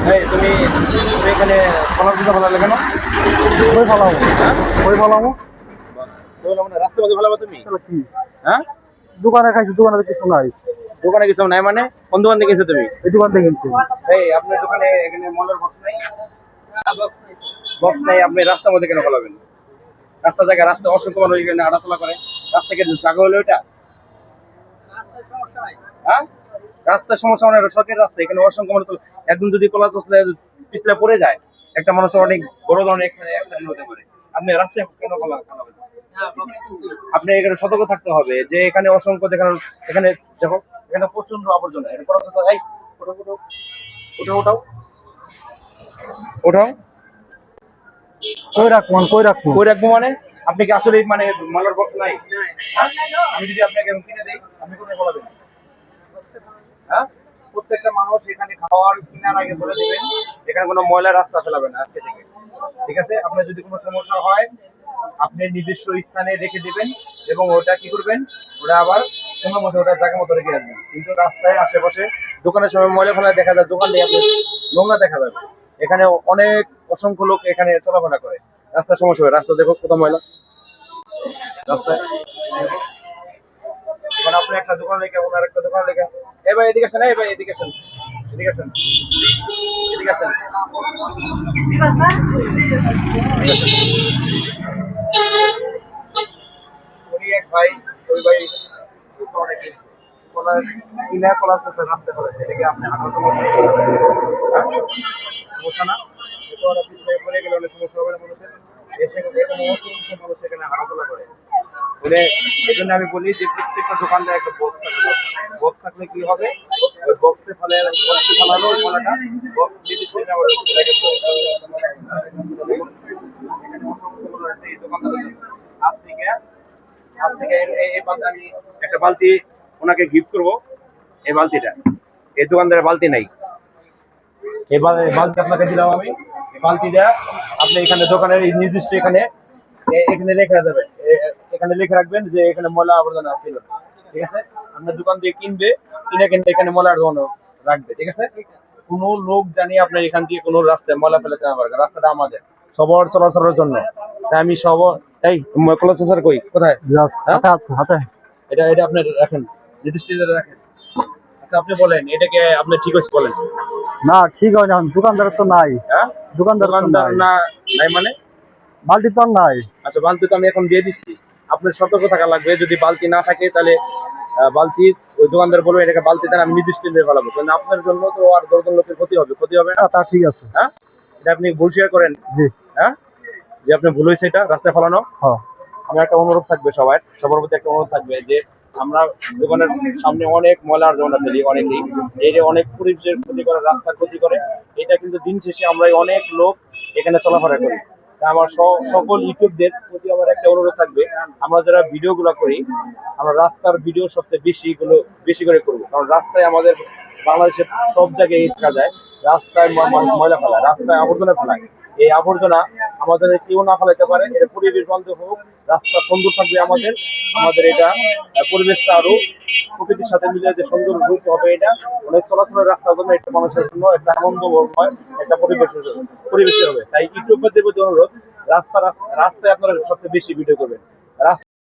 এই তুমি তুমি এখানে ফলার জুতা ফেলালে কেন? কই ফলামো? কই ফলামো? বললাম না রাস্তার মধ্যে ফেলাবা তুমি? তাহলে কি? হ্যাঁ, দোকানে খাইছি, দোকানে তো কিছু নাই। দোকানে কিছু নাই মানে কোন দোকান থেকে কিনছো তুমি? এই দোকান থেকে কিনছি। এই আপনার দোকানে এখানে মলের বক্স নাই? বক্স নাই, আপনি রাস্তার মধ্যে কেন ফেলাবেন? রাস্তা জায়গা, রাস্তা অসংখ্য মানুষ এখানে হাঁটাচলা করে, রাস্তা কেটে জায়গা হলো এটা? হ্যাঁ, রাস্তার সমস্যা মানে শখের রাস্তা, এখানে অসংখ্য মানুষ একদম যদি কলা চসলে পিছলে পড়ে যায় একটা মানুষের অনেক বড় ধরনের অ্যাক্সিডেন্ট হতে পারে। আপনি রাস্তায় কেন ফেলাবেন? আপনি এখানে সতর্ক থাকতে হবে যে এখানে অসংখ্য দেখানো, এখানে দেখো এখানে প্রচন্ড আবর্জনা, এটা করা এই ওঠাও ওঠাও ওঠাও ওঠাও ওঠাও। কই রাখবো? কই রাখবো? কই রাখবো মানে? আপনি কি আসলে মানে মালার বক্স নাই? হ্যাঁ, আমি যদি আপনাকে কিনে দেই আপনি কোথায় বলাবেন? হ্যাঁ, প্রত্যেকটা মানুষ এখানে খাওয়ার কেনার আগে বলে দিবেন এখানে কোনো ময়লা রাস্তা ফেলাবেন না আজকে থেকে, ঠিক আছে? আপনার যদি কোনো সমস্যা হয় আপনি নির্দিষ্ট স্থানে রেখে দিবেন এবং ওটা কি করবেন, ওটা আবার সময় মতো ওটা জায়গা মতো রেখে রাখবেন। কিন্তু রাস্তায় আশেপাশে দোকানের সময় ময়লা ফেলা দেখা যায়, দোকান দিয়ে আপনার নোংরা দেখা যাবে। এখানে অনেক অসংখ্য লোক এখানে চলাফেরা করে, রাস্তার সমস্যা হয়। রাস্তা দেখো কত ময়লা রাস্তায়। এখন আপনি একটা দোকান লেখা ওনার একটা দোকান লেখা, এ ভাই এদিকে আসেন, এই ভাই এদিকে আসেন, এদিকে আসেন, এদিকে আসেন। উনি এক ভাই, ওই ভাই অনেক কলার কিনা কলার চলছে রাস্তা করেছে, এটাকে আপনি হাঁটার সমস্যা না? এটা ওরা পিছনে পড়ে গেলে অনেক সমস্যা হবে না মানুষের। এসে এখানে অসংখ্য মানুষ এখানে হাঁটাচলা করে বলে, এই জন্য আমি বলি যে প্রত্যেকটা দোকানদার একটা বক্স থাকবে। বক্স থাকলে কি হবে, ওই বক্সে ফেলে বক্সে ফেলানো ওই ফলাটা বক্স নির্দিষ্ট জায়গায় এই দোকানদার আজ থেকে এই বালতি আমি একটা বালতি ওনাকে গিফট করবো। এই বালতিটা এই দোকানদারের বালতি নাই, এই বালতি আপনাকে দিলাম আমি। এই বালতি দেয়া আপনি এখানে দোকানের নির্দিষ্ট এখানে এখানে রেখে দেবেন, এখানে লিখে রাখবেন যে এখানে ময়লা আবর্জনা ছিল, ঠিক আছে? আপনার দোকান দিয়ে কিনবে, কিনে কিনতে এখানে ময়লা আবর্জনা রাখবে, ঠিক আছে? কোনো লোক জানি আপনার এখান থেকে কোনো রাস্তায় ময়লা ফেলাতে না পারে, রাস্তাটা আমাদের সবার চলাচলের জন্য। তাই আমি এই কলা স্যার কই কোথায়? হাতে আছে, হাতে। এটা এটা আপনি রাখেন, নির্দিষ্ট জায়গায় রাখেন। আচ্ছা আপনি বলেন এটাকে আপনি ঠিক আছে বলেন। না ঠিক হয় না, দোকানদার তো নাই। হ্যাঁ, দোকানদার না নাই মানে? বালতি তো আর নাই। আচ্ছা বালতি তো আমি এখন দিয়ে দিচ্ছি, আপনার সতর্ক থাকা লাগবে। যদি বালতি না থাকে তাহলে বালতি ওই দোকানদার বলবে এটাকে বালতি দেন, আমি নির্দিষ্ট দিয়ে ফেলাবো। কিন্তু আপনার জন্য তো আর 10 জন লোকের ক্ষতি হবে, ক্ষতি হবে না? তা ঠিক আছে। হ্যাঁ, এটা আপনি ভুল স্বীকার করেন? জি। হ্যাঁ, যে আপনি ভুল হয়েছে এটা রাস্তায় ফেলানো। হ্যাঁ, আমার একটা অনুরোধ থাকবে, সবার প্রতি একটা অনুরোধ থাকবে যে আমরা দোকানের সামনে অনেক ময়লা আবর্জনা ফেলি, অনেকেই এই যে অনেক পরিবেশের ক্ষতি করে, রাস্তার ক্ষতি করে। এটা কিন্তু দিন শেষে আমরা অনেক লোক এখানে চলাফেরা করি। তা আমার সকল ইউটিউবদের প্রতি আমার একটা অনুরোধ থাকবে, আমরা যারা ভিডিওগুলো করি আমরা রাস্তার ভিডিও সবচেয়ে বেশি করে করবো। কারণ রাস্তায় আমাদের বাংলাদেশের সব জায়গায় দেখা যায় রাস্তায় মানুষ ময়লা ফেলায়, রাস্তায় আবর্জনা ফেলায়। এই আবর্জনা আমাদের কেউ না ফেলাইতে পারে, এটা পরিবেশ বান্ধব হোক, রাস্তা সুন্দর থাকবে। আমাদের এটা পরিবেশটা আরো প্রকৃতির সাথে মিলে যে সুন্দর রূপ হবে, এটা অনেক চলাচলের রাস্তার জন্য একটা মানুষের জন্য একটা আনন্দ হয়, একটা পরিবেশ হবে। তাই ইউটিউবারদের প্রতি অনুরোধ, রাস্তায় আপনারা সবচেয়ে বেশি ভিডিও করবেন।